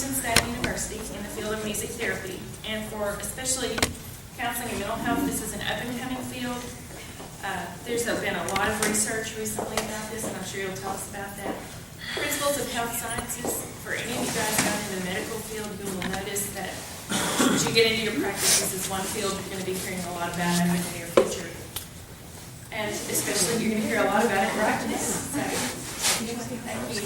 Houston State University in the field of music therapy, and for especially counseling and mental health, this is an up-and-coming field. There's been a lot of research recently about this, and I'm sure you'll tell us about that. Principles of health sciences, for any of you guys out in the medical field, you will notice that as you get into your practice, this is one field you're going to be hearing a lot about in the near future. And especially, you're going to hear a lot about it right now. So, thank you.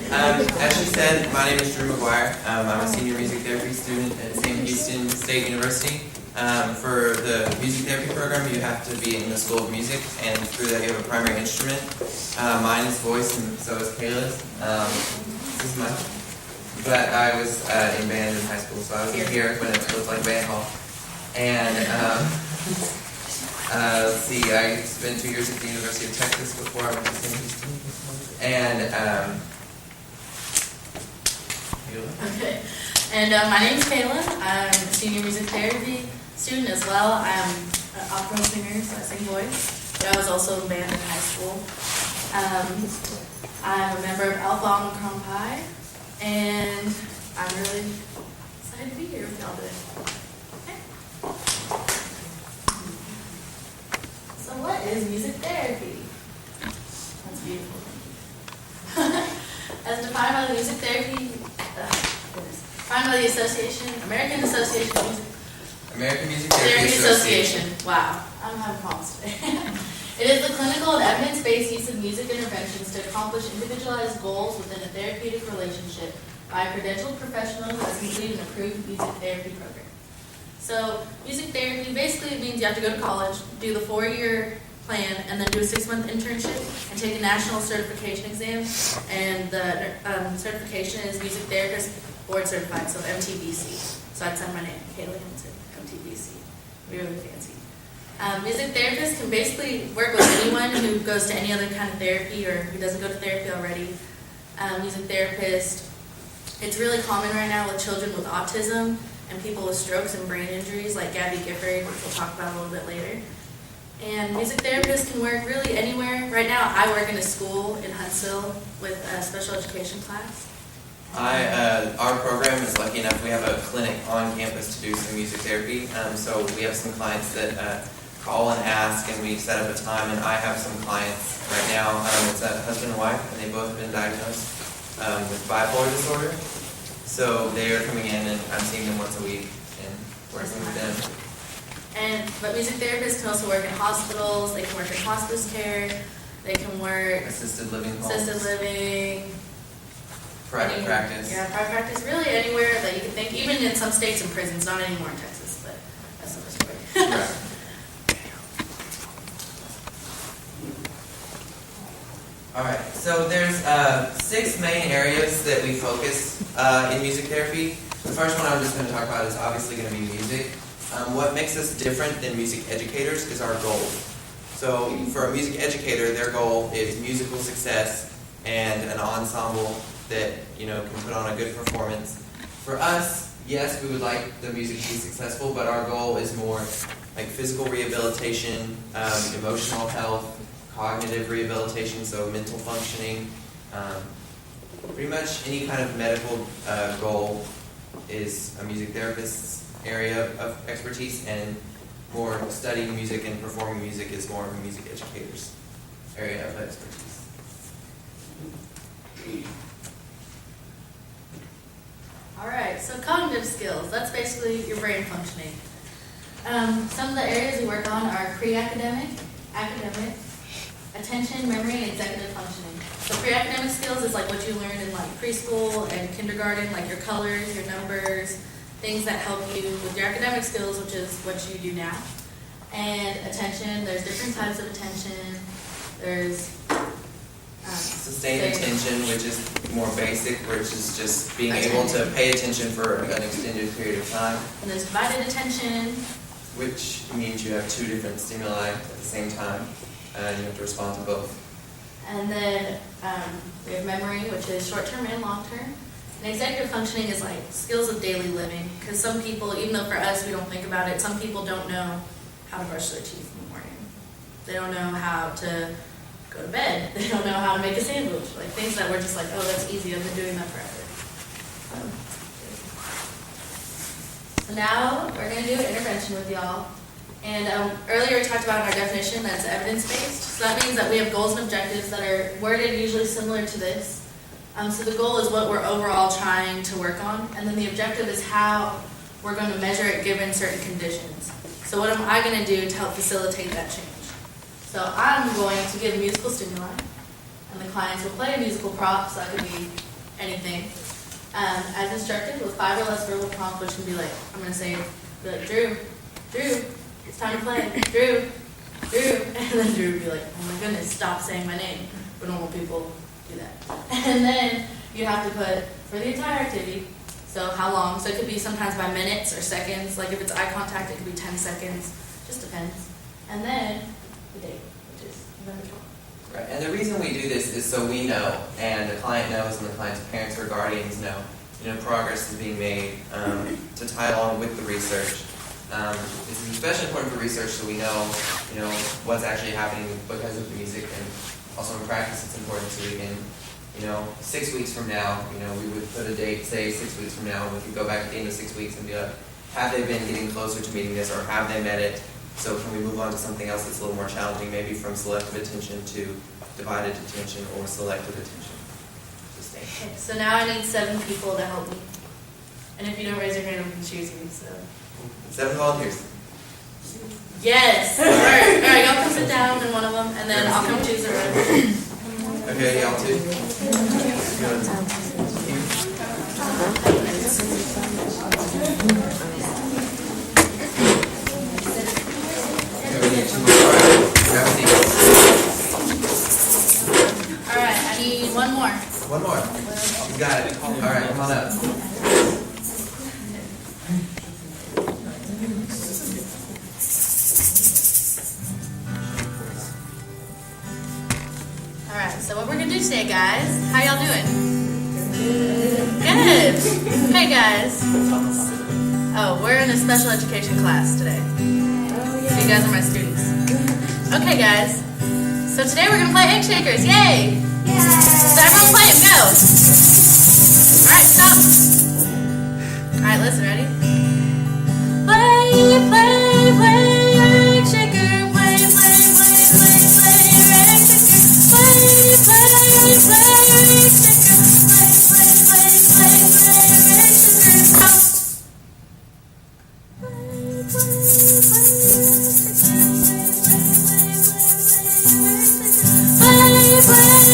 As she said, my name is Drew McGuire. I'm a senior music therapy student at Sam Houston State University. For the music therapy program, you have to be in the School of Music, and through that you have a primary instrument. Mine is voice, and so is Kayla's. This is mine. But I was in band in high school, so I was here when it looked like band hall. And let's see, I spent 2 years at the University of Texas before I went to Sam Houston. And okay. And my name's Kayla. I'm a senior music therapy student as well. I'm an opera singer, so I sing voice. But I was also in band in high school. I'm a member of Alpha Omicron Pi, and I'm really excited to be here with y'all today. Okay. So what is music therapy? That's beautiful. As defined by the music therapy, defined by the American Association of Music American Music Therapy Association. Wow, I'm having problems today. It is the clinical and evidence-based use of music interventions to accomplish individualized goals within a therapeutic relationship by a credentialed professional who has completed an approved music therapy program. So, music therapy basically means you have to go to college, do the 4-year plan, and then do a 6-month internship and take a national certification exam. And the certification is music therapist board certified, so MTBC. So I'd sign my name, Kayla Hinton, MTBC. Really fancy. Music therapists can basically work with anyone who goes to any other kind of therapy or who doesn't go to therapy already. Music therapist, it's really common right now with children with autism and people with strokes and brain injuries like Gabby Gifford, which we'll talk about a little bit later. And music therapists can work really anywhere. Right now I work in a school in Huntsville with a special education class. Our program is lucky enough, we have a clinic on campus to do some music therapy. So we have some clients that call and ask, and we set up a time, and I have some clients right now. It's a husband and wife, and they both have been diagnosed with bipolar disorder. So they are coming in, and I'm seeing them once a week and working with them. But music therapists can also work in hospitals, they can work in hospice care, they can work Assisted living homes. assisted living, Private practice. Yeah, private practice, really anywhere that you can think, even in some states and prisons, not anymore in Texas, but that's another story. Right. Alright, so there's 6 main areas that we focus in music therapy. The first one I'm just going to talk about is obviously going to be music. What makes us different than music educators is our goal. So for a music educator, their goal is musical success and an ensemble that can put on a good performance. For us, yes, we would like the music to be successful, but our goal is more like physical rehabilitation, emotional health, cognitive rehabilitation, so mental functioning. Pretty much any kind of medical goal is a music therapist's area of expertise, and more studying music and performing music is more of a music educator's area of expertise. Alright, so cognitive skills, that's basically your brain functioning. Some of the areas we work on are pre-academic, academic, attention, memory, and executive functioning. So pre-academic skills is like what you learned in like preschool and kindergarten, like your colors, your numbers, things that help you with your academic skills, which is what you do now. And attention, there's different types of attention. There's sustained attention, which is more basic, which is just being able to pay attention for an extended period of time. And there's divided attention, which means you have 2 different stimuli at the same time, and you have to respond to both. And then we have memory, which is short-term and long-term. And executive functioning is like skills of daily living, because some people, even though for us we don't think about it, some people don't know how to brush their teeth in the morning. They don't know how to go to bed. They don't know how to make a sandwich. Like things that we're just like, oh, that's easy. I've been doing that forever. So now we're going to do an intervention with y'all. And earlier we talked about in our definition that it's evidence-based. So that means that we have goals and objectives that are worded usually similar to this. So the goal is what we're overall trying to work on, and then the objective is how we're going to measure it given certain conditions. So what am I going to do to help facilitate that change? So I'm going to give musical stimuli, and the clients will play a musical prop, so that could be anything. As instructed, with 5 or less verbal prompts, which can be like, I'm going to say, be like, Drew, it's time to play, Drew, and then Drew would be like, oh my goodness, stop saying my name. But normal people do that. And then you have to put for the entire activity, so how long, so it could be sometimes by minutes or seconds, like if it's eye contact, it could be 10 seconds, just depends. And then the date, which is November 12th. Right, and the reason we do this is so we know, and the client knows, and the client's parents or guardians know, progress is being made to tie along with the research. This is especially important for research, so we know, what's actually happening because of the music, and also in practice, it's important so we can, 6 weeks from now, we would put a date, say 6 weeks from now, and we could go back at the end of 6 weeks and be like, have they been getting closer to meeting this, or have they met it? So can we move on to something else that's a little more challenging, maybe from selective attention to divided attention or selective attention? Okay, so now I need 7 people to help me. And if you don't raise your hand, I'm going to choose you, so. 7 volunteers. Yes! Alright, y'all come sit down in one of them, and then I'll come choose the room. Okay, y'all too. Alright, I need one more. One more. You got it. Alright, come on up. Alright, so what we're going to do today, guys, how y'all doing? Good! Hey, guys. Oh, we're in a special education class today. So you guys are my students. Okay, guys. So today we're going to play egg shakers. Yay! So everyone play them. Go! Alright, stop. Alright, listen, ready? Play, play, play, egg shaker. Play, play, play, play, play, egg shaker. Play, play, play, egg shaker. Play, play, play, play, play, egg shaker. Stop. Play, play, play,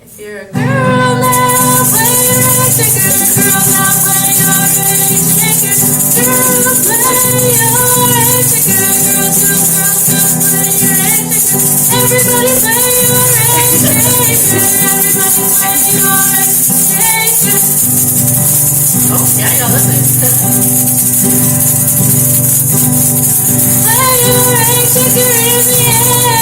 if you're a girl now, play your egg shaker. Girl now, play your egg shaker. Girl, play your egg shaker. Girls, play your egg shaker. Everybody play your egg shaker. Everybody play your egg shaker. Oh, yeah, y'all listen. Play your egg shaker in the air.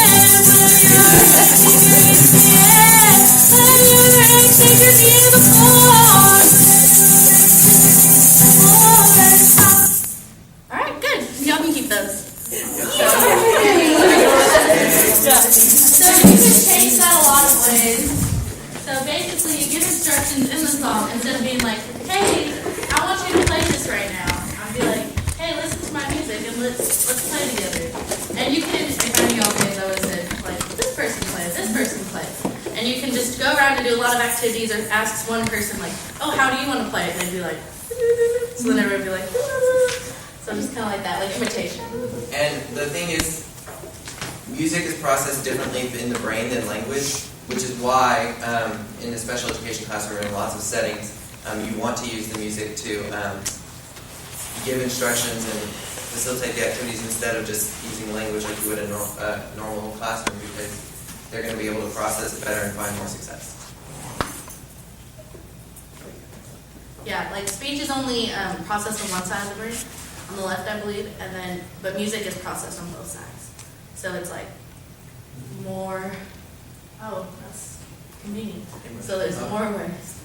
Play your egg shaker in the air. Play your egg shaker near the floor. Alright, good. Y'all can keep those. So you can change that a lot of ways. So basically you give instructions in the song instead of being like, hey, I want you to play this right now. I'll be like, hey, listen to my music and let's play together. And you can, if I knew y'all kids, I would have said, like, this person play, this person play. And you can just go around and do a lot of activities or ask one person like, oh, how do you want to play it? And they'd be like, so then everyone would be like, so just kind of like that, like imitation. And the thing is, music is processed differently in the brain than language, which is why in the special education classroom in lots of settings, you want to use the music to give instructions and facilitate the activities instead of just using language like you would in a normal classroom, because they're going to be able to process it better and find more success. Yeah, like speech is only processed on one side of the brain, on the left, I believe, and then, but music is processed on both sides. So it's like more, oh, that's convenient. So there's more awareness.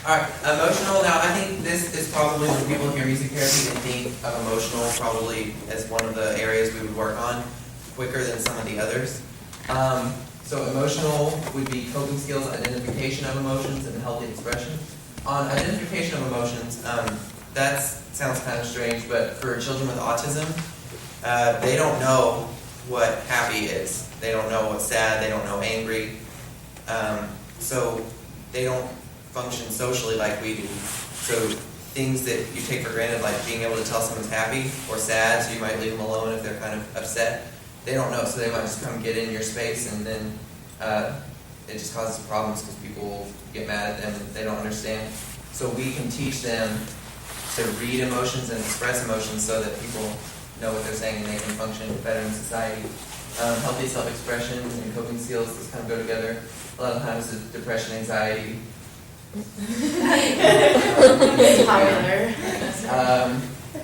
Alright, emotional. Now, I think this is probably when people hear music therapy, they think of emotional probably as one of the areas we would work on quicker than some of the others. So emotional would be coping skills, identification of emotions, and healthy expression. On identification of emotions, that sounds kind of strange, but for children with autism, they don't know what happy is. They don't know what's sad, they don't know angry. So they don't function socially like we do. So things that you take for granted, like being able to tell someone's happy or sad, so you might leave them alone if they're kind of upset. They don't know, so they might just come get in your space, and then it just causes problems because people get mad at them and they don't understand. So we can teach them to read emotions and express emotions so that people know what they're saying and they can function better in society. Healthy self-expression and coping skills, those kind of go together. A lot of times it's depression, anxiety. Popular.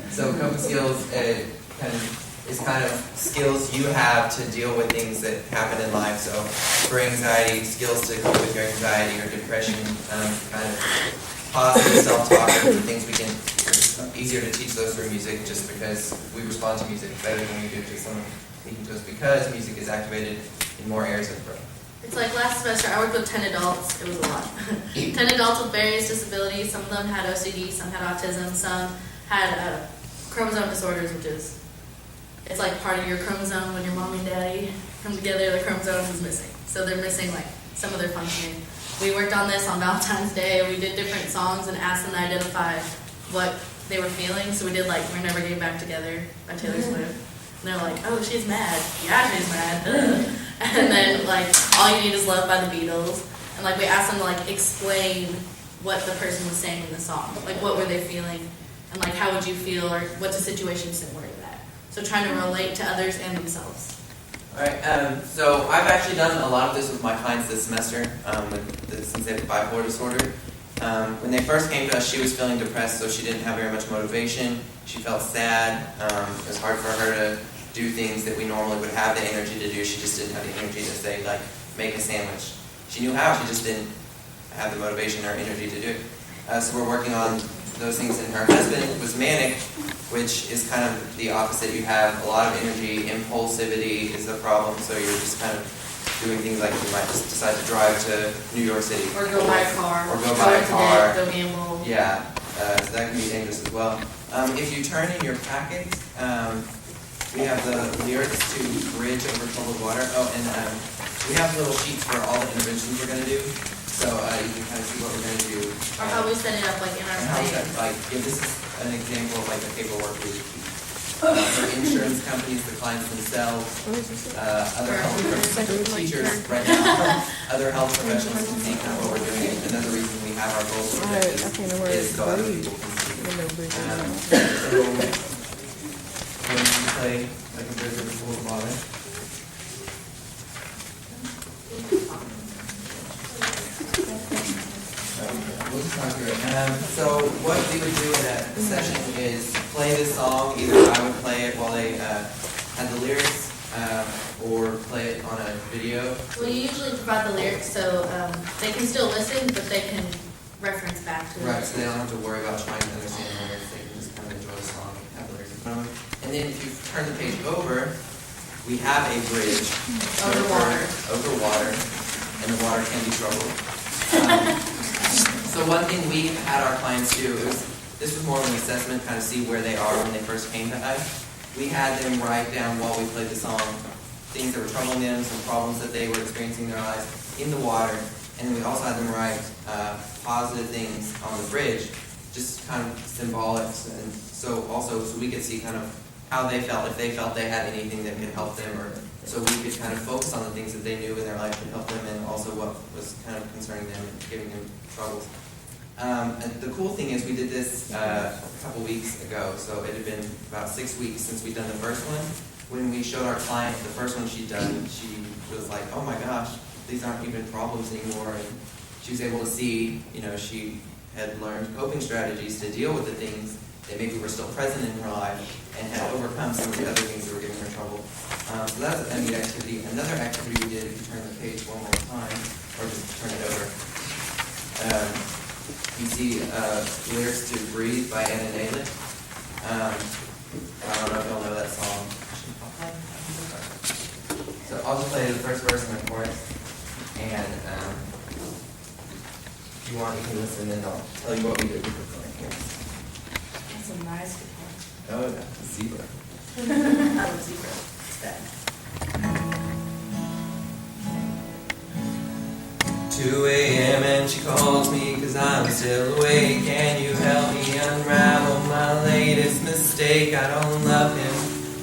So coping skills is kind of skills you have to deal with things that happen in life. So for anxiety, skills to cope with your anxiety or depression, kind of positive self-talk are things we can, it's easier to teach those through music just because we respond to music better than we do to someone speaking to us because music is activated in more areas of the brain. It's like last semester, I worked with 10 adults. It was a lot. 10 adults with various disabilities. Some of them had OCD, some had autism, some had chromosome disorders, which is, it's like part of your chromosome when your mom and daddy come together, the chromosome is missing. So they're missing like some of their functioning. We worked on this on Valentine's Day. We did different songs and asked them to identify what they were feeling. So we did like We're Never Getting Back Together by Taylor Swift. And they're like, oh, she's mad. Yeah, she's mad. And then like All You Need Is Love by the Beatles. And like we asked them to like explain what the person was saying in the song. Like what were they feeling? And like how would you feel, or what's a situation similar to that? So trying to relate to others and themselves. Alright, so I've actually done a lot of this with my clients this semester, since they have bipolar disorder. When they first came to us, she was feeling depressed, so she didn't have very much motivation. She felt sad. It was hard for her to do things that we normally would have the energy to do. She just didn't have the energy to say, like, make a sandwich. She knew how, she just didn't have the motivation or energy to do it. So we're working on those things. And her husband was manic, which is kind of the opposite. You have a lot of energy, impulsivity is the problem, so you're just kind of doing things like you might just decide to drive to New York City. Or go buy a car. Or go buy a car. Go gamble. Yeah, so that can be dangerous as well. If you turn in your packet, we have the lyrics to Bridge Over Troubled Water. Oh, and we have little sheets for all the interventions we're going to do. So you can kind of see what we're going to do. Or how we set it up like in our site. Like, this is an example of like the paperwork we would keep. For insurance companies, the clients themselves, other health professionals, teachers right now, other health professionals can see kind of what we're doing. Another reason we have our goals for that is so other people can see. So when you play like a bridge over full of water. We'll just talk through it. So what we would do in that session is play this song. Either I would play it while they had the lyrics, or play it on a video. Well, you usually provide the lyrics so they can still listen, but they can reference back to it. Right, so they don't have to worry about trying to understand the lyrics. They can just kind of enjoy the song and have the lyrics in front of them. And then if you turn the page over, we have a bridge Over water. Over water, and the water can be troubled. So one thing we had our clients do, this was more of an assessment, kind of see where they are when they first came to us. We had them write down while we played the song things that were troubling them, some problems that they were experiencing in their lives in the water, and then we also had them write positive things on the bridge, just kind of symbolic, and so we could see kind of how they felt, if they felt they had anything that could help them, or so we could kind of focus on the things that they knew in their life could help them, and also what was kind of concerning them and giving them troubles. And the cool thing is we did this a couple weeks ago, so it had been about 6 weeks since we'd done the first one. When we showed our client the first one she'd done, she was like, oh my gosh, these aren't even problems anymore. And she was able to see, she had learned coping strategies to deal with the things that maybe were still present in her life and had overcome some of the other things that were giving her trouble. So that's a neat activity. Another activity we did, if you turn the page one more time, or just turn it over, you see the lyrics to "Breathe" by Anna Nayland. I don't know if y'all know that song. So I'll just play the first verse and the chorus, and if you want, you can listen, and I'll tell you what we did with the song here. That's a nice guitar. Oh, that's a zebra. I love zebra. It's bad. 2 a.m. and she calls me 'cause I'm still awake. Can you help me unravel my latest mistake? I don't love him.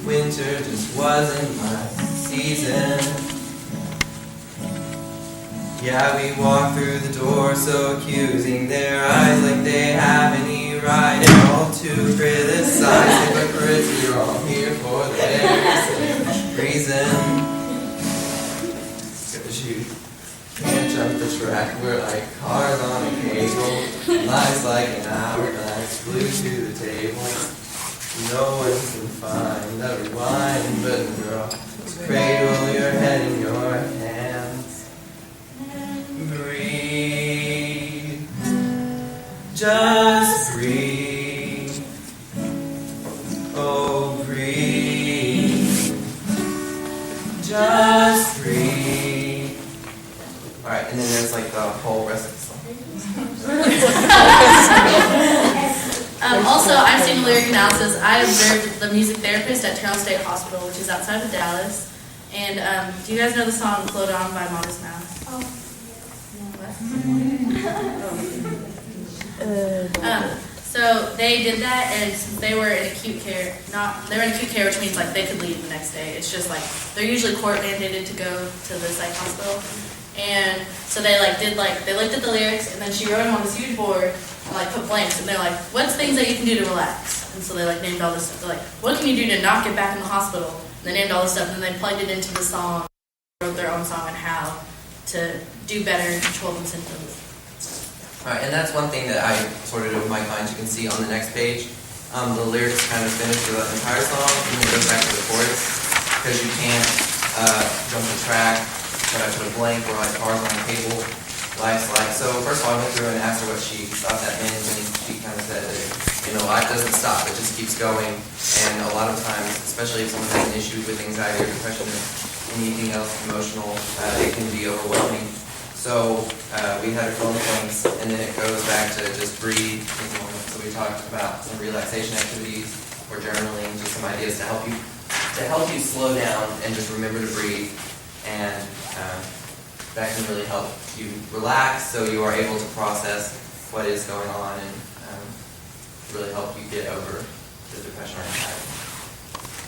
Winter just wasn't my season. Yeah, we walk through the door so accusing, their eyes like they have any right at all to criticize hypocrites. We're all here for the very same reason. 'Cause you can't jump the track, we're like cars on a cable. Life's like an hourglass glued to the table. No one can find the rewind button, girl. Just cradle your head in your hands. Breathe. Just breathe. Oh, breathe. Just breathe. Alright, and then there's like the whole rest of the song. Also, I've seen lyric analysis. I observed the music therapist at Terrell State Hospital, which is outside of Dallas. And do you guys know the song "Float On" by Modest Mouse? So they did that, and since they were in acute care, they were in acute care, which means like they could leave the next day. It's just like they're usually court mandated to go to the psych hospital, and so they looked at the lyrics, and then she wrote them on this huge board and like put blanks, and they're like, "What's things that you can do to relax?" And so they like named all this stuff. They're like, "What can you do to not get back in the hospital?" And they named all this stuff, and then they plugged it into the song, wrote their own song on how to do better and control the symptoms. Alright, and that's one thing that I sort of do with my clients. You can see on the next page, the lyrics kind of finish the entire song, and then it goes back to the chorus, because you can't jump the track, but I put a blank where like cars on the table, life's like. So first of all, I went through and asked her what she thought that meant, and she kind of said that, life doesn't stop, it just keeps going, and a lot of times, especially if someone has an issue with anxiety or depression or anything else emotional, it can be overwhelming. So we had her phone points, and then it goes back to just breathe. So we talked about some relaxation activities or journaling, just some ideas to help you slow down and just remember to breathe, and that can really help you relax, so you are able to process what is going on and really help you get over the depression or anxiety.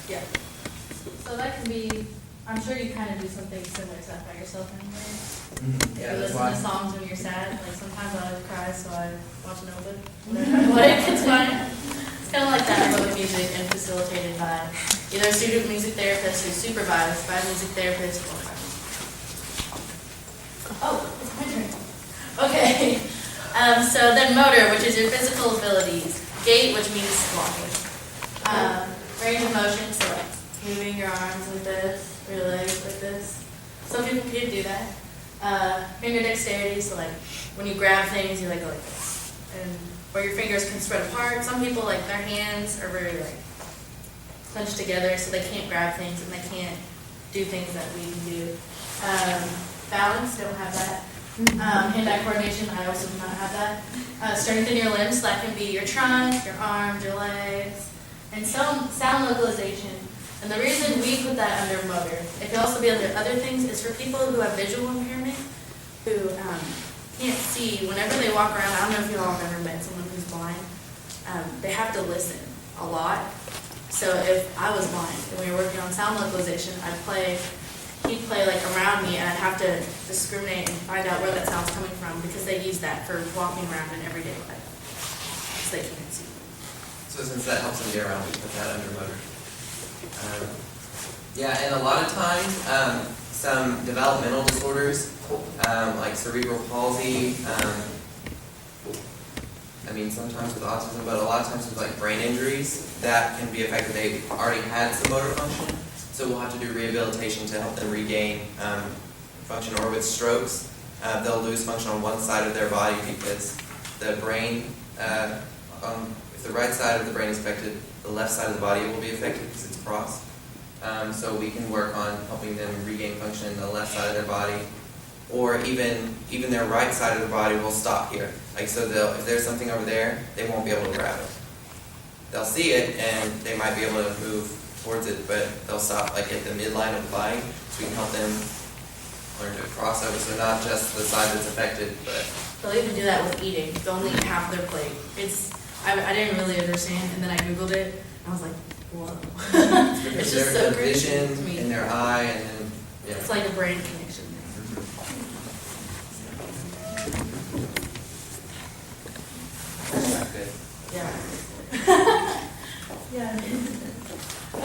Yeah. So that can be. I'm sure you kind of do something similar to that by yourself anyway. Yeah, you that's listen why. to songs when you're sad. Like sometimes I cry, so I watch Nova. Like it's fine. It's kind of like that, but with music and facilitated by either a student music therapist who's supervised by a music therapist or by me. Oh, it's my turn. Okay. So then motor, which is your physical abilities. Gait, which means walking. Range of motion, so like moving your arms like this, or your legs like this. Some people can do that. Finger dexterity, so like when you grab things, you like go like this, and or your fingers can spread apart. Some people like their hands are very like clenched together, so they can't grab things and they can't do things that we can do. Balance, don't have that. Hand-eye coordination, I also do not have that. Strengthen your limbs, so that can be your trunk, your arms, your legs, and sound localization. And the reason we put that under motor, it can also be under other things, is for people who have visual impairment, who can't see. Whenever they walk around, I don't know if you all have ever met someone who's blind, they have to listen a lot. So if I was blind and we were working on sound localization, he'd play like around me, and I'd have to discriminate and find out where that sound's coming from, because they use that for walking around in everyday life, because they can't see. So since that helps them get around, we put that under motor. Yeah, and a lot of times, some developmental disorders, like cerebral palsy, sometimes with autism, but a lot of times with like brain injuries, that can be affected. They've already had some motor function, so we'll have to do rehabilitation to help them regain function. Or with strokes, they'll lose function on one side of their body because the brain, if the right side of the brain is affected, the left side of the body will be affected because it's crossed. So we can work on helping them regain function in the left side of their body, or even their right side of the body will stop here. Like so, if there's something over there, they won't be able to grab it. They'll see it and they might be able to move towards it, but they'll stop like at the midline of the body, so we can help them learn to cross over. So not just the side that's affected, but They'll even do that with eating. They'll only eat half their plate. I didn't really understand, and then I Googled it, and I was like, whoa. It's just so their crazy to vision me. in their eye, and then yeah. It's like a brain connection thing. That's good. Yeah. Yeah.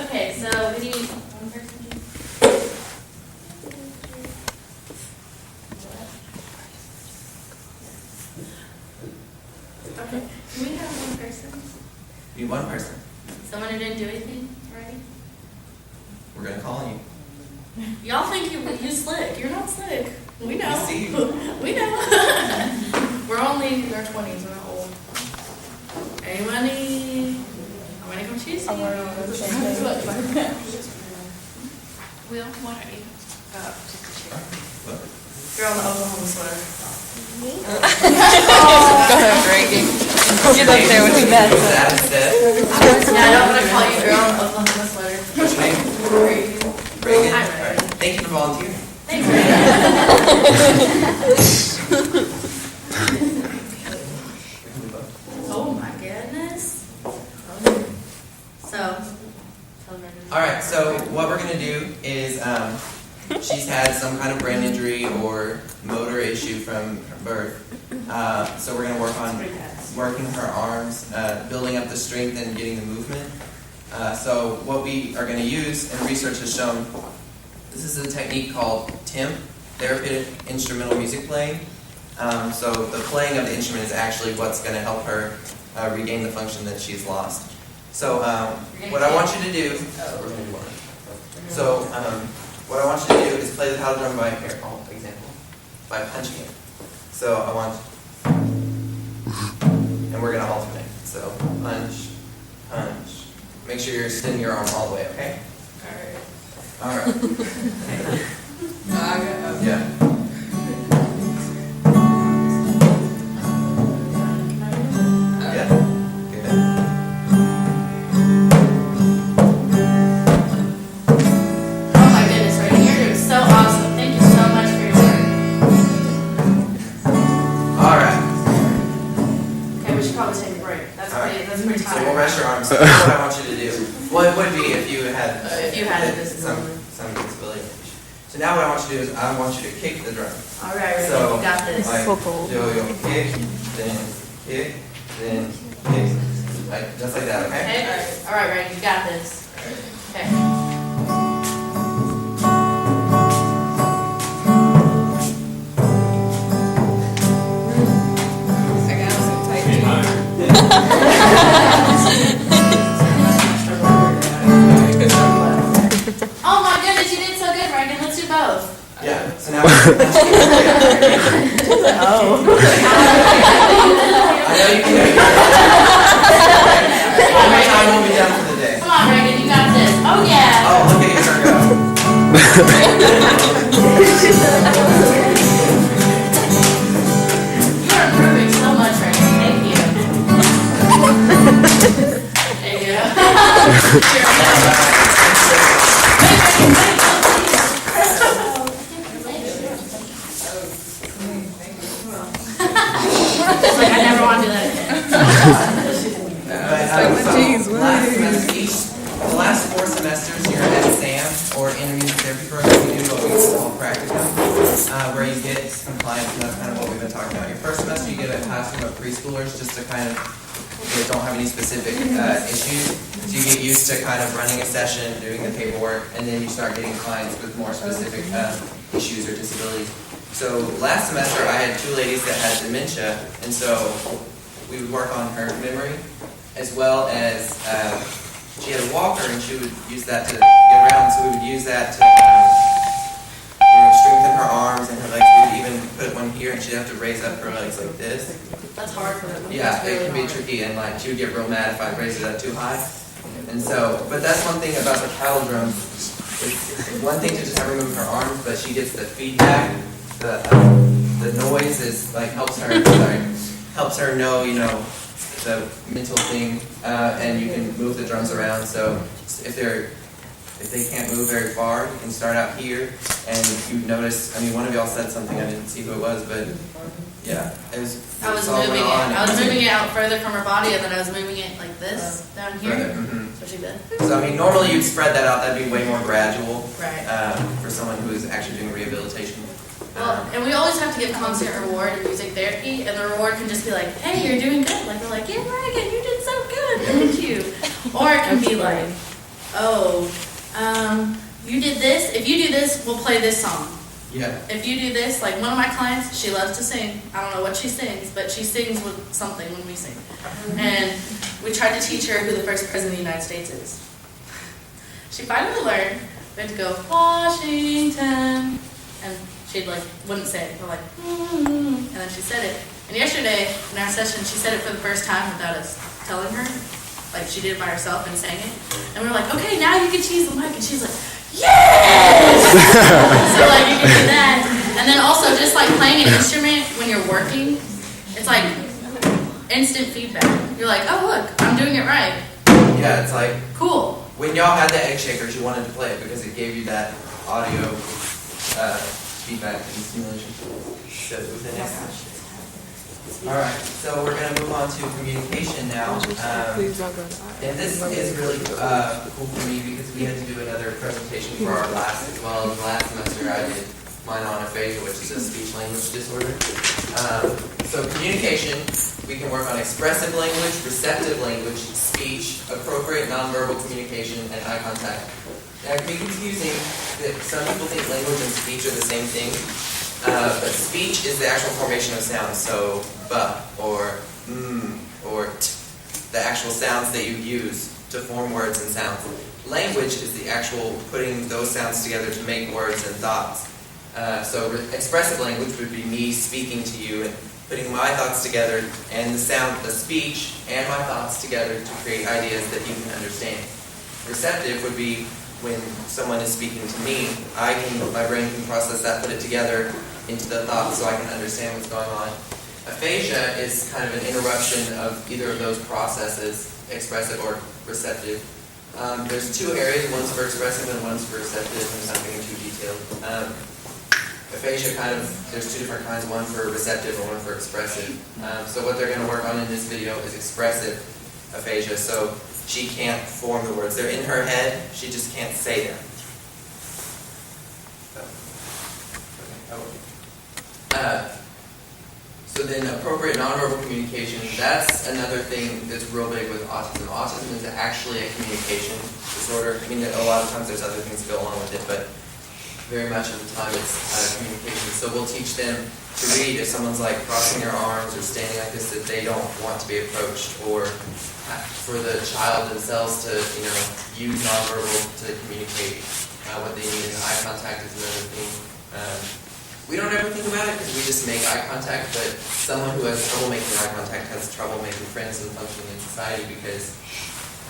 Okay, so we need one person. Okay, can we have one person? You need one person. Someone who didn't do anything already? We're gonna call on you. Y'all think you're slick. You're not slick. We know. We see you. We know. We're only in our 20s. We're not old. Anybody? I'm gonna come choose you. Will, why don't you go up to the chair? What? Girl in the Oklahoma sweater. Go ahead, Reagan. Get up there with your That best. instead. Yeah, I don't want to call you girl in the Oklahoma sweater. What's your name? Reagan. Reagan. Hi, All right. Thank you for volunteering. Thanks, Reagan. Oh my goodness. So, tell me. All right. So what we're gonna do is she's had some kind of brain injury or motor issue from her birth. So we're gonna work on working her arms, building up the strength and getting the movement. So what we are going to use, and research has shown, this is a technique called TIMP, Therapeutic Instrumental Music Playing. So the playing of the instrument is actually what's going to help her regain the function that she's lost. So what I want you to do, we're going to do one. So what I want you to do is play the paddle drum by example, by punching it. So I want, and we're going to alternate. So punch, punch. Make sure you're extending your arm all the way, okay? All right. Yeah. Yeah. Good. Oh my goodness, Reagan, you're doing so awesome. Thank you so much for your work. All right. Okay, we should probably take a break. That's All pretty, right. that's pretty So we'll tired. rest your arms. So here's what I want you to do. What would be if you had some disability? So now what I want you to do is I want you to kick the drum. All right, Reagan, So, you got this. like, Football. you'll kick, then kick, then kick. Like, just like that, okay? Okay? All right, Reagan, you got this. Okay. I got some tight Hey, jeans. hi. Oh my goodness, you did so good, Reagan. Let's do both. Yeah. So now. Oh. I know you can do it. How many times will be done for the day? Come on, Reagan, you got this. Oh yeah. Oh, look at her go. You are improving so much, Reagan. Thank you. There you go. It's like I never want to do that again. The last 4 semesters here at SAM, or in a music therapy program, we do what we call practicum, where you get compliance, and that's kind of what we've been talking about. Your first semester, you get a classroom of preschoolers just to kind of, they don't have any specific issues. So you get used to kind of running a session, doing the paperwork, and then you start getting clients with more specific issues or disabilities. So last semester, I had 2 ladies that had dementia, and so we would work on her memory, as well as she had a walker, and she would use that to get around. So we would use that to strengthen her arms and her legs. We would even put put one here, and she'd have to raise up her legs like this. That's hard for them. Yeah, That's really it can be hard. tricky, and like she would get real mad if I raised it up too high. And so, but that's one thing about the cattle drum. It's one thing to just have her move her arms, but she gets the feedback. The noise is like helps her know, you know, the mental thing, and you can move the drums around. So if they can't move very far, you can start out here, and you notice. I mean, one of y'all said something. I didn't see who it was, but yeah, it was. I was all moving it. going on. I was moving it out further from her body, and then I was moving it like this down here. Further, mhm. So she did. So I mean, normally you'd spread that out. That'd be way more gradual Right. for someone who is actually doing rehabilitation. Well, and we always have to give constant reward in music therapy, and the reward can just be like, "Hey, you're doing good." Like we're like, "Yeah, Reagan, you did so good. Look at you." Or it can be like, "Oh, you did this. If you do this, we'll play this song. Yeah. If you do this, like one of my clients, she loves to sing. I don't know what she sings, but she sings with something when we sing. And we tried to teach her who the first president of the United States is. She finally learned. We had to go, Washington. And she like wouldn't say it. We're like, and then she said it. And yesterday in our session, she said it for the first time without us telling her. Like she did it by herself and sang it. And we were like, okay, now you can choose the mic. And she's like, yes! So like you can do that. And then also just like playing an instrument when you're working, it's like instant feedback. You're like, oh look, I'm doing it right. Yeah, it's like Cool. when y'all had the egg shakers, you wanted to play it because it gave you that audio feedback and stimulation. So with the next. All right, so we're going to move on to communication now. And this is really cool for me because we had to do another presentation for our last, well, last semester I did mine on aphasia, which is a speech language disorder. So communication, we can work on expressive language, receptive language, speech, appropriate nonverbal communication, and eye contact. Now it can be confusing that some people think language and speech are the same thing. But speech is the actual formation of sounds, so "b" or or "t", the actual sounds that you use to form words and sounds. Language is the actual putting those sounds together to make words and thoughts. So expressive language would be me speaking to you and putting my thoughts together and the speech and my thoughts together to create ideas that you can understand. Receptive would be when someone is speaking to me, my brain can process that, put it together into the thoughts so I can understand what's going on. Aphasia is kind of an interruption of either of those processes, expressive or receptive. There's two areas, one's for expressive and one's for receptive, and I'm not getting too detailed. Aphasia there's two different kinds, one for receptive and one for expressive. So what they're going to work on in this video is expressive aphasia. So she can't form the words. They're in her head, she just can't say them. So then appropriate nonverbal communication, that's another thing that's real big with autism. Autism is actually a communication disorder. I mean, a lot of times there's other things that go along with it, but very much of the time it's communication. So we'll teach them to read if someone's like crossing their arms or standing like this, that they don't want to be approached, or for the child themselves to, use nonverbal to communicate what they need. And eye contact is another thing. We don't ever think about it because we just make eye contact, but someone who has trouble making eye contact has trouble making friends and functioning in society because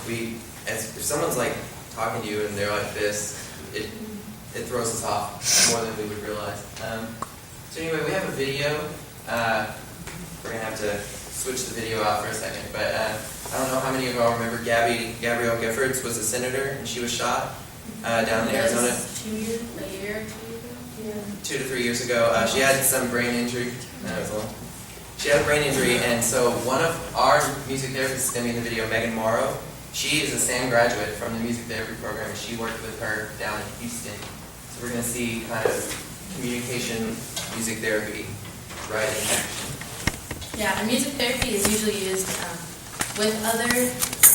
if someone's like talking to you and they're like this, it throws us off more than we would realize. So anyway, we have a video. We're going to have to switch the video out for a second, but I don't know how many of y'all remember Gabrielle Giffords was a senator and she was shot down in Arizona. 2 years, a year, 2 years ago? Yeah. 2 to 3 years ago. She had some brain injury. That was long. She had a brain injury, and so one of our music therapists is going to be in the video, Megan Morrow. She is a SAM graduate from the music therapy program, and she worked with her down in Houston. So we're going to see kind of communication, music therapy, right in action. Yeah, and music therapy is usually used with other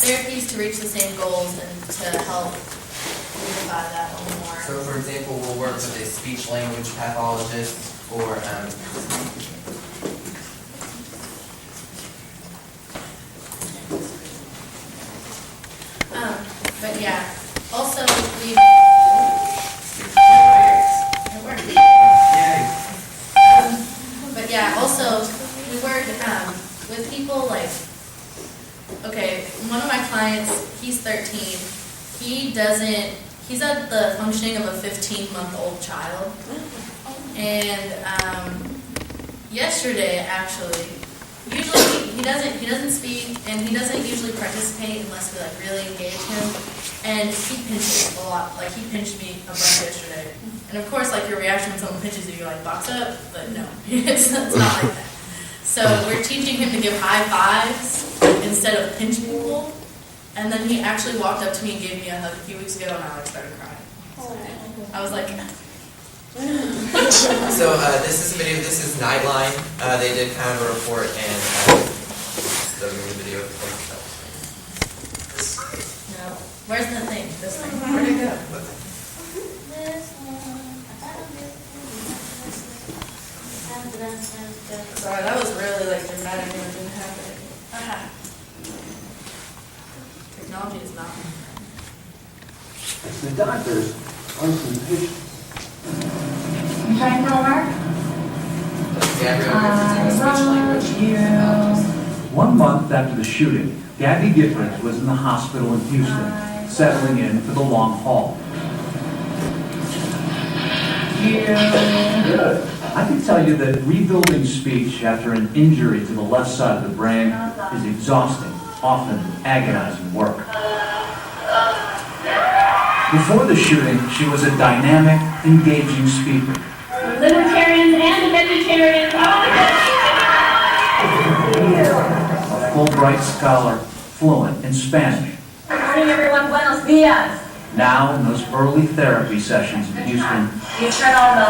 therapies to reach the same goals and to help unify that a little more. So for example, we'll work with a speech language pathologist or but yeah, also we. It works. Yay. yeah, also, we work with people like, okay, one of my clients, he's 13. He's at the functioning of a 15-month-old child. And yesterday, actually, usually he doesn't speak, and he doesn't usually participate unless we like really engage him. And he pinches a lot. Like he pinched me a bunch yesterday. And of course, like your reaction when someone pinches you, you're like box up. But no, it's not like that. So we're teaching him to give high fives instead of pinch people. And then he actually walked up to me and gave me a hug a few weeks ago, and I like started crying. So I was like. So this is a video. This is Nightline. They did kind of a report and showed me the video. No. Where's the thing? This thing. Where'd it go? Sorry, that was really like dramatic and it didn't happen. Technology is not. The doctors are some patients. You trying to mark? Gabrielle Giffords in speech language. 1 month after the shooting, Gabby Giffords was in the hospital in Houston, settling in for the long haul. Good. I can tell you that rebuilding speech after an injury to the left side of the brain is exhausting, often agonizing work. Before the shooting, she was a dynamic, engaging speaker. Libertarians and vegetarians. A Fulbright scholar, fluent in Spanish. Good morning, everyone. Buenos dias. Now, in those early therapy sessions in Houston, You turn on the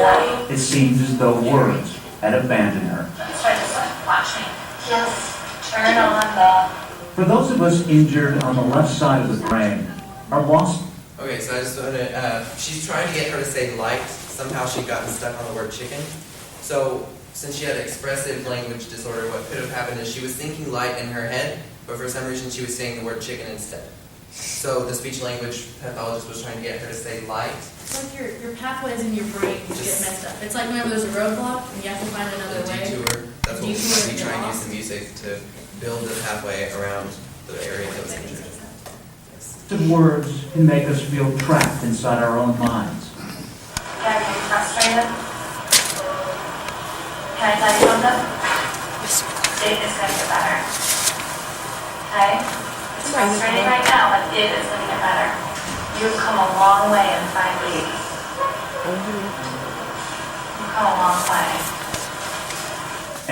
light. it seemed as though words had abandoned her. Try to watch me. Just turn on the. For those of us injured on the left side of the brain, our loss. Okay, so I just want to. She's trying to get her to say light. Somehow she'd gotten stuck on the word chicken. So since she had expressive language disorder, what could have happened is she was thinking light in her head, but for some reason she was saying the word chicken instead. So the speech language pathologist was trying to get her to say light. It's like your pathways in your brain get messed up. It's like whenever there's a roadblock and you have to find another way. Detour. That's what Detour we and try and get use lost. the music to build the pathway around the area that was injured. Of words can make us feel trapped inside our own minds. Are you frustrated? Can I tell you something? It is going to get better. Okay? It's frustrating right now, but it is going to get better. You've come a long way in 5 weeks. You've come a long way.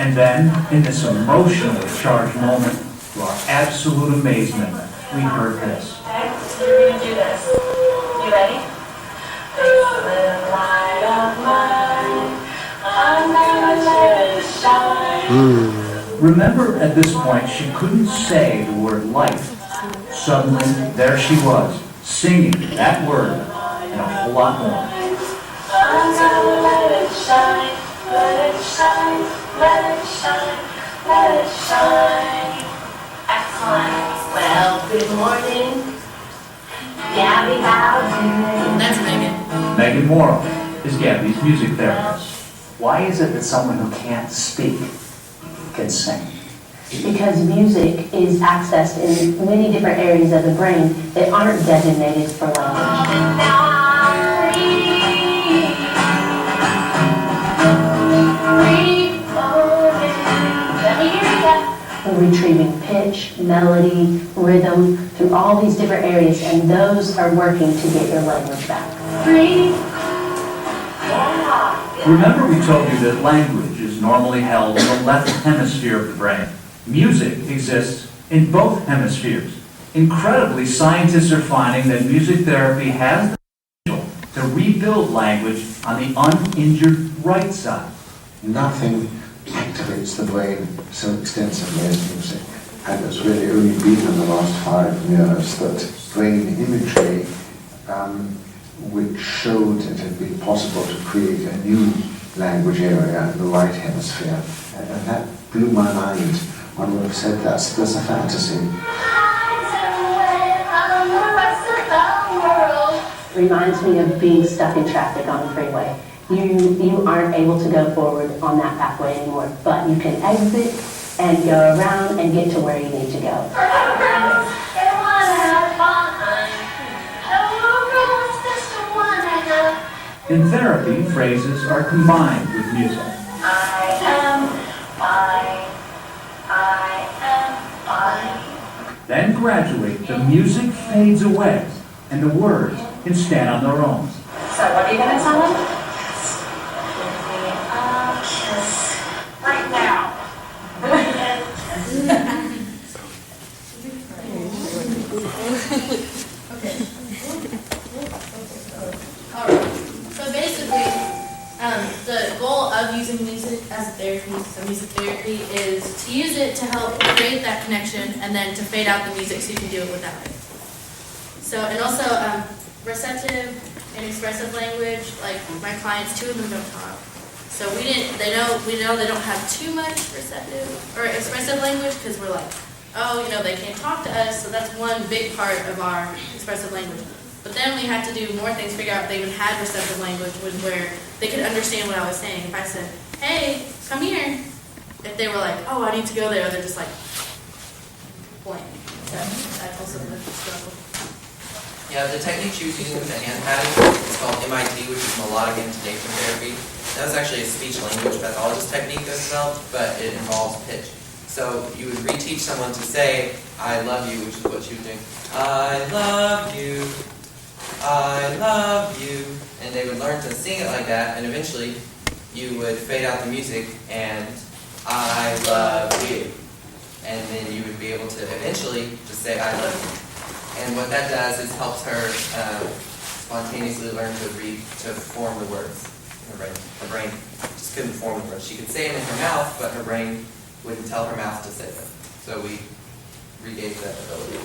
And then, in this emotionally charged moment, to our absolute amazement, we heard this. Okay? You're going to do this. You ready? This little light of mine, I'm gonna let it shine. Remember, at this point, she couldn't say the word light. Suddenly, there she was, singing that word and a whole lot more. I'm gonna let it shine, let it shine, let it shine, let it shine. Excellent. Well, good morning. Gabby, how do you? That's Megan. Megan Morrow is Gabby's music therapist. Why is it that someone who can't speak can sing? Because music is accessed in many different areas of the brain that aren't designated for language. We're retrieving pitch, melody, rhythm through all these different areas, and those are working to get your language back. Remember we told you that language is normally held in the left hemisphere of the brain. Music exists in both hemispheres. Incredibly, scientists are finding that music therapy has the potential to rebuild language on the uninjured right side. Nothing activates the brain so extensively as music. And it's really only been in the last 5 years that brain imagery which showed it had been possible to create a new language area in the right hemisphere. And that blew my mind. One would have said that's a fantasy. Reminds me of being stuck in traffic on the freeway. you aren't able to go forward on that pathway anymore. But you can exit and go around and get to where you need to go. In therapy, phrases are combined with music. I am fine. I am fine. Then gradually, the music fades away and the words can stand on their own. So what are you going to tell him? Kiss. Right now. Alright, so basically, the goal of using music as a therapy, so music therapy, is to use it to help create that connection and then to fade out the music so you can do it without it. So, and also, receptive and expressive language, like my clients, 2 of them don't talk. So we know they don't have too much receptive or expressive language because we're like, oh, they can't talk to us, so that's one big part of our expressive language. But then we had to do more things, figure out if they even had receptive language, was where they could understand what I was saying. If I said, hey, come here, if they were like, oh, I need to go there, they're just like, blank. So that's also the struggle. Yeah, the technique she was using with the hand padding is called MIT, which is melodic intonation therapy. That was actually a speech-language pathologist technique that's developed, but it involves pitch. So you would reteach someone to say, I love you, which is what she was doing. I love you. I love you. And they would learn to sing it like that, and eventually you would fade out the music and I love you. And then you would be able to eventually just say, I love you. And what that does is helps her spontaneously learn to form the words in her brain. Her brain just couldn't form the words. She could say them in her mouth, but her brain wouldn't tell her mouth to say them. So we regave that ability.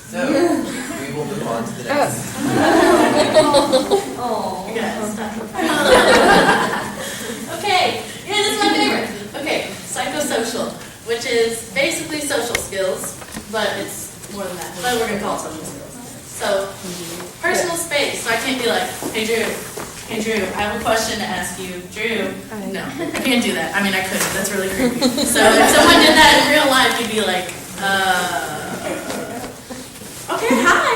So we will move on to the next. Okay, yeah, this is my favorite. Okay, psychosocial, which is basically social skills, but it's more than that. But we're going to call it social skills. So, personal space. So I can't be like, hey Drew, I have a question to ask you. Drew, no, I can't do that. I mean, I couldn't. That's really creepy. So if someone did that in real life, you'd be like, okay, hi.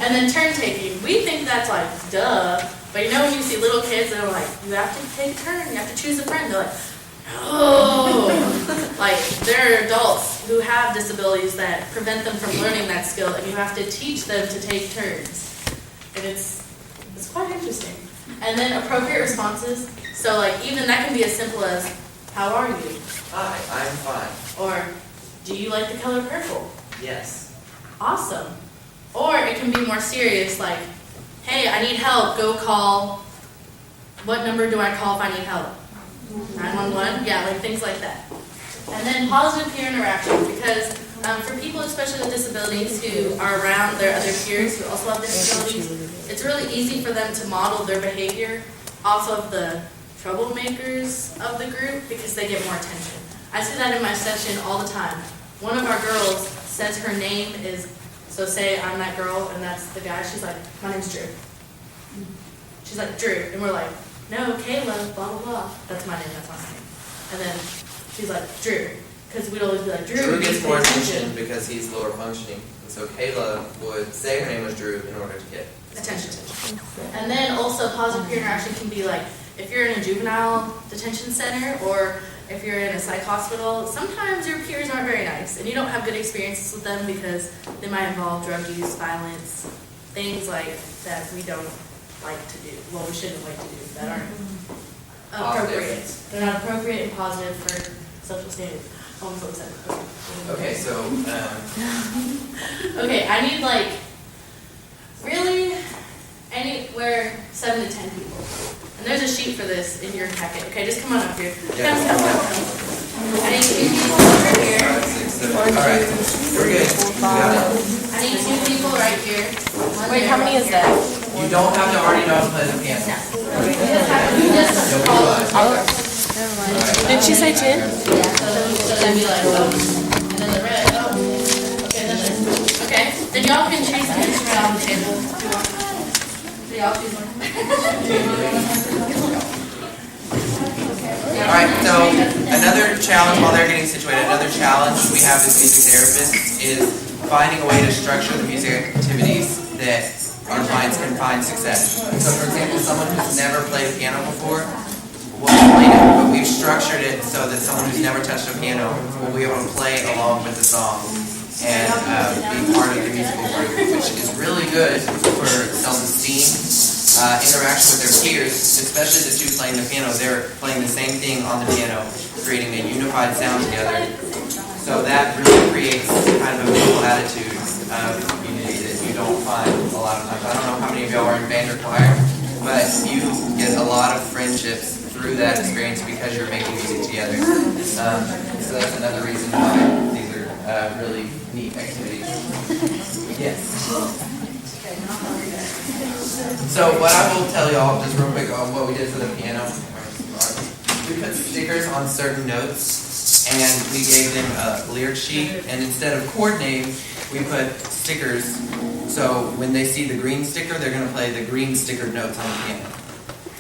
And then turn taking. We think that's like, duh. But when you see little kids that are like, you have to take a turn, you have to choose a friend. They're like, oh. Like, there are adults who have disabilities that prevent them from learning that skill, and you have to teach them to take turns. And it's quite interesting. And then appropriate responses. So like, even that can be as simple as, how are you? Hi, I'm fine. Or, do you like the color purple? Yes. Awesome. Or it can be more serious, like, hey, I need help, go call. What number do I call if I need help? 911? Yeah, like things like that. And then positive peer interaction, because for people, especially with disabilities, who are around their other peers who also have disabilities, it's really easy for them to model their behavior off of the troublemakers of the group because they get more attention. I see that in my session all the time. One of our girls says her name is, so say I'm that girl and that's the guy, she's like, my name's Drew. She's like, Drew, and we're like, no, Kayla, blah, blah, blah. That's my name, that's my name. And then she's like, Drew, because we'd always be like, Drew. Drew gets more attention because he's lower functioning. And so Kayla would say her name was Drew in order to get attention. And then also positive peer interaction can be like, if you're in a juvenile detention center or if you're in a psych hospital, sometimes your peers aren't very nice and you don't have good experiences with them because they might involve drug use, violence, things like that we don't like to do. Well, we shouldn't like to do that aren't appropriate. They're not appropriate and positive for social standards. Oh, I'm so excited. Okay, so okay, I need like really anywhere 7 to 10 people. And there's a sheet for this in your packet. Okay, just come on up here. yeah. I need 2 people over here. 5, 6, 7. All right, we're good. You got it. I need 2 people right here. Wait, how many is that? You don't have to already know how to play the piano. You just follow. Didn't she say 10? Yeah, so then be like, oh, and then the red, oh, okay, then this. Okay, then y'all can choose an instrument on the table if you want. So y'all choose one. All right, so another challenge while they're getting situated, another challenge we have as music therapists is finding a way to structure the music activities that our clients can find success. So for example, someone who's never played piano before, we'll play it, but we've structured it so that someone who's never touched a piano will be able to play along with the song and be part of the musical group, which is really good for self-esteem. Interaction with their peers, especially the two playing the piano, they're playing the same thing on the piano, creating a unified sound together. So that really creates kind of a mutual attitude of community that you don't find a lot of times. I don't know how many of y'all are in band or choir, but you get a lot of friendships through that experience because you're making music together. So that's another reason why these are really neat activities. Yes. So what I will tell y'all, just real quick, on what we did for the piano, we put stickers on certain notes, and we gave them a lyric sheet, and instead of chord names, we put stickers, so when they see the green sticker, they're going to play the green stickered notes on the piano.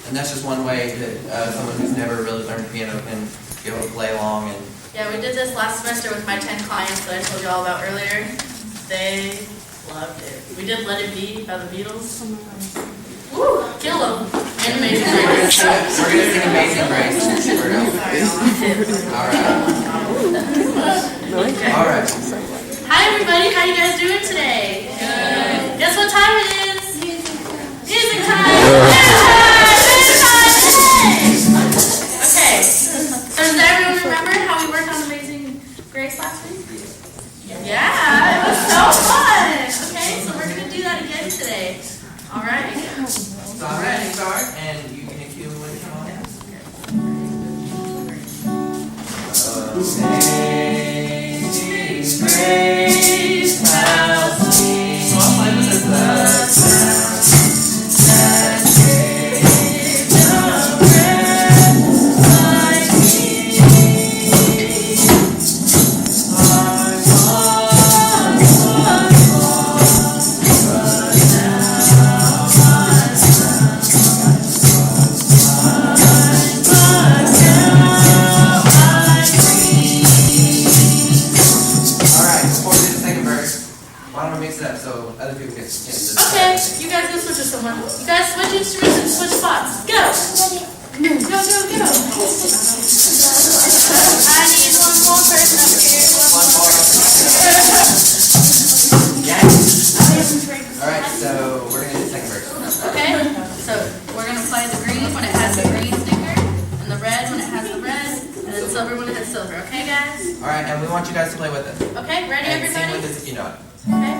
And that's just one way that someone who's never really learned piano can be able to play along. And Yeah, we did this last semester with my 10 clients that I told you all about earlier. They loved it. We did Let It Be by the Beatles. Woo! Kill them. And Amazing Grace. we're going to sing Amazing Grace. All right. Hi everybody, how you guys doing today? Good. Guess what time it is? Music time! Music time! Okay, so does everyone remember how we worked on Amazing Grace last week? Yeah, it was so fun! Okay, so we're going to do that again today. Alright. So I'm ready to start, and you can cue when you come on. Amazing Grace, how sweet. So I'll play with the sound that saved a wretch like me. So other people get chances. Okay, you guys go switch with someone. You guys switch instruments and switch spots. Go! Go, go, go! I need one more person up here. One more. Yes. All right, so we're gonna do the second verse. Okay, so we're gonna play the green when it has the green sticker, and the red when it has the red, and then silver when it has silver. Okay, guys? All right, and we want you guys to play with it. Okay, ready, And everybody? sing with us if you know it. Okay.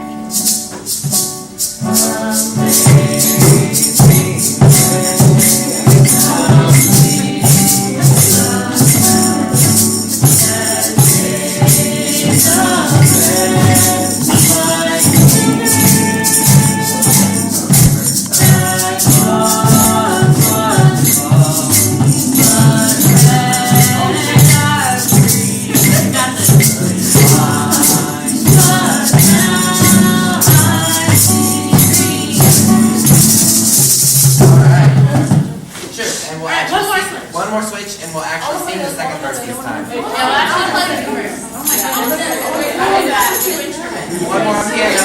One more switch, and we'll actually sing the second verse this time. Yeah, we'll actually play the verse. Oh my God. Two instruments. One more on piano.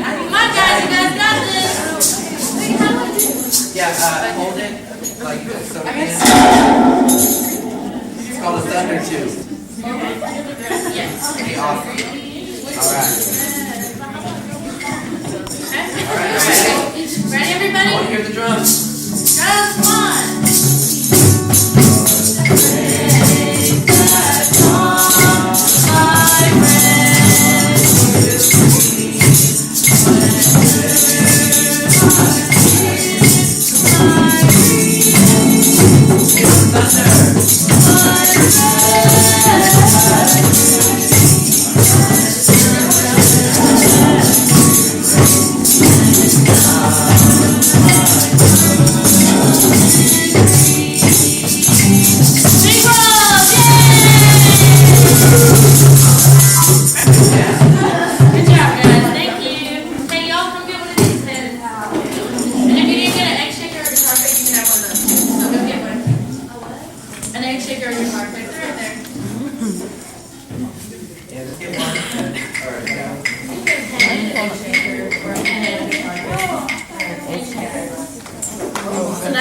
Come on, guys, you guys got this. Yeah, hold it like this. So it's called a thunder tube. Yes. Okay, awesome. All right. Okay. All right, ready? Ready, everybody? I want to hear the drums. Just one. Thunder.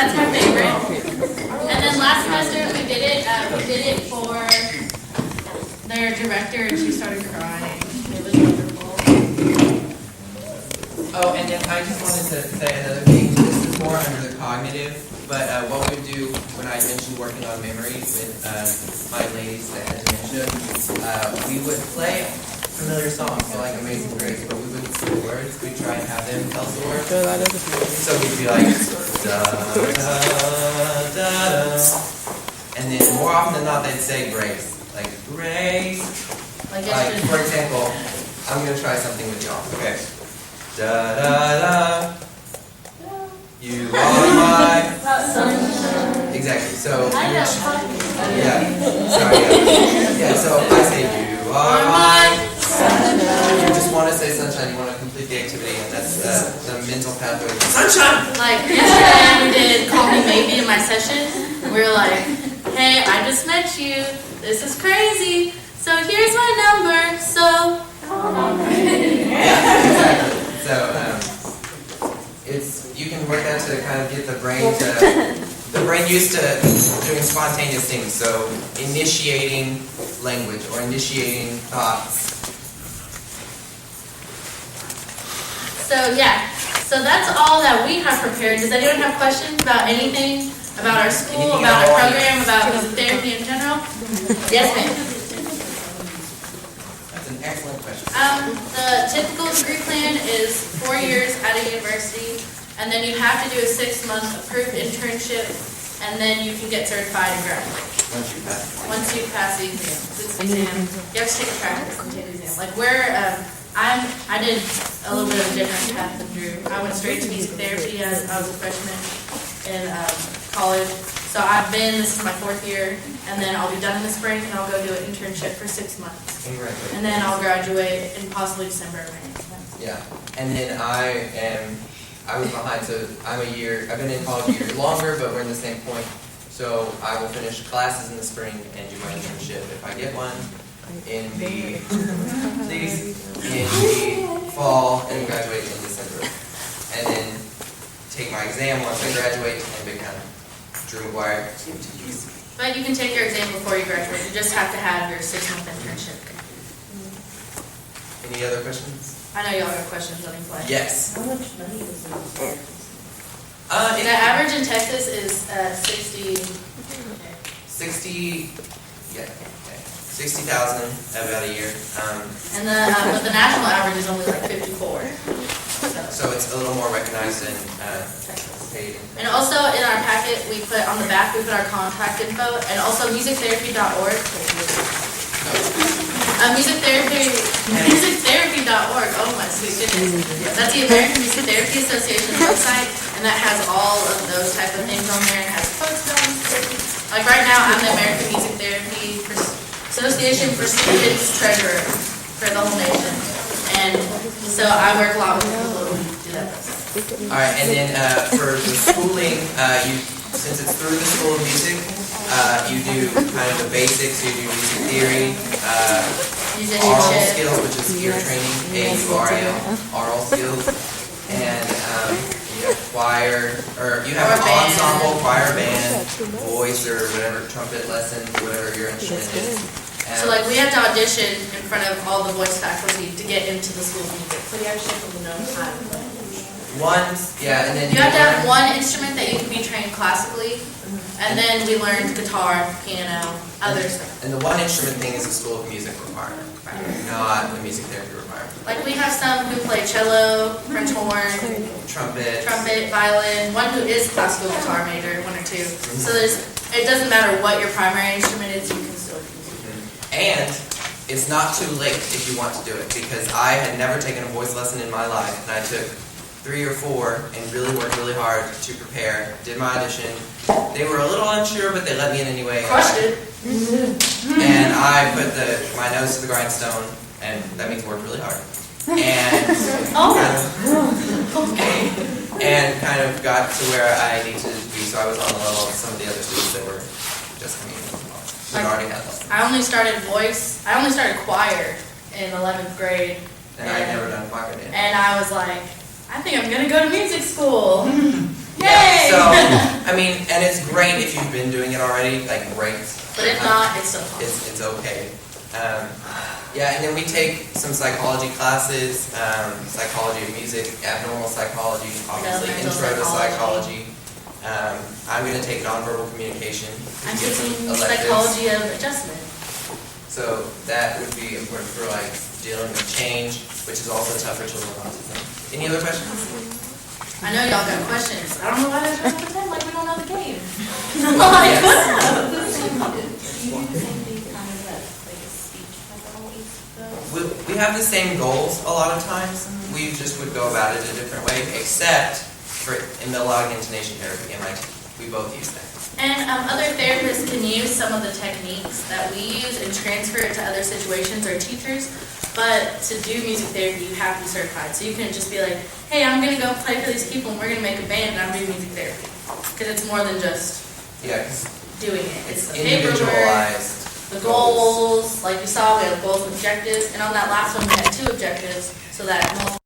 that's my favorite. And then last semester we did it for their director, and she started crying. It was wonderful. Oh, and then I just wanted to say another thing. This is more under the cognitive, but what we would do when I mentioned working on memory with my ladies that had dementia, we would play familiar songs, so like Amazing Grace, but we wouldn't say the words. We'd try and have them tell us the words. So we'd be like, da, da, da, da. And then more often than not, they'd say Grace. Like, Grace. Like For example, I'm going to try something with y'all. Okay. Da da da. You are my. Exactly. So. Yeah. Sorry. Yeah. So I say you are my. You just want to say sunshine. You want to complete the activity, and that's the mental pathway. Sunshine. Like yesterday, we did Call Me Maybe in my session. We were like, hey, I just met you. This is crazy. So here's my number. So. Yeah. Exactly. So you can work that to kind of get the brain used to doing spontaneous things. So initiating language or initiating thoughts. So yeah, so that's all that we have prepared. Does anyone have questions about anything, about our school, about our program, about music therapy in general? Yes, ma'am. Excellent question. The typical degree plan is 4 years at a university, and then you have to do a 6-month approved internship, and then you can get certified and graduate. Once you pass the exam. You have to take a practice and take the exam. Like I did a little bit of a different path than Drew. I went straight to music therapy as I was a freshman in college. So this is my 4th year, and then I'll be done in the spring, and I'll go do an internship for 6 months. And then I'll graduate in possibly December of my next month. Yeah, and then I was behind, so I've been in college a year longer, but we're in the same point. So I will finish classes in the spring and do my internship if I get one in the fall and graduate in December. And then take my exam once I graduate and become Drew McGuire. But you can take your exam before you graduate. You just have to have your 6-month internship. Any other questions? I know y'all have questions on play. Yes. How much money is it? The average in Texas is 60. 60,000 about a year. And but the national average is only like 54. So it's a little more recognized and paid. And also in our packet, we put on the back, we put our contact info, and also musictherapy.org. Musictherapy.org. Oh my sweet goodness. That's the American Music Therapy Association's website, and that has all of those type of things on there. It has postcards. Like right now, I'm the American Music Therapy Association for Students Treasurer for the whole nation, and so I work a lot with people who do that. All right, and then for the schooling, since it's through the School of Music, you do kind of the basics. You do music theory, oral skills, which is ear training, AURL, oral skills, and you have choir, or you have an ensemble, choir, band, voice, or whatever, trumpet lesson, whatever your instrument is. So like we had to audition in front of all the voice faculty to get into the School of Music. So you actually have to know how to play. And then you have to have one instrument that you can be trained classically, and then we learned guitar, piano, other stuff. And the one instrument thing is a School of Music requirement, not the music therapy requirement. Like we have some who play cello, French horn, trumpet, violin, one who is classical guitar major, 1 or 2. So it doesn't matter what your primary instrument is, you can still do it. And it's not too late if you want to do it, because I had never taken a voice lesson in my life, and I took 3 or 4 and really worked really hard to prepare, did my audition. They were a little unsure, but they let me in anyway. Crushed it. And I put my nose to the grindstone, and that means worked really hard. And kind of got to where I need to be, so I was on the level of some of the other students that were just coming in. Already had lessons. I only started choir in 11th grade. And I had never done choir yet. And I was like, I think I'm going to go to music school. Yay! Yay! So, I mean, and it's great if you've been doing it already, like great. But if not, it's still fun. It's okay. Yeah, and then we take some psychology classes, psychology of music, abnormal psychology, obviously Developmental intro to psychology. psychology. I'm going to take nonverbal communication. I'm Get some taking electives. psychology of adjustment. So that would be important for like dealing with change, which is also tough for children with autism. Any other questions? I know y'all got questions. I don't know why they're trying to pretend like we don't know the game. We have the same goals a lot of times. We just would go about it a different way, except for in melodic intonation therapy, MIT. We both use that. And other therapists can use some of the techniques that we use and transfer it to other situations or teachers. But to do music therapy, you have to be certified. So you couldn't just be like, hey, I'm going to go play for these people and we're going to make a band and I'm doing music therapy. Because it's more than just doing it. It's the paperwork, individualized the goals. Like you saw, we have goals and objectives. And on that last one, we had 2 objectives so that multiple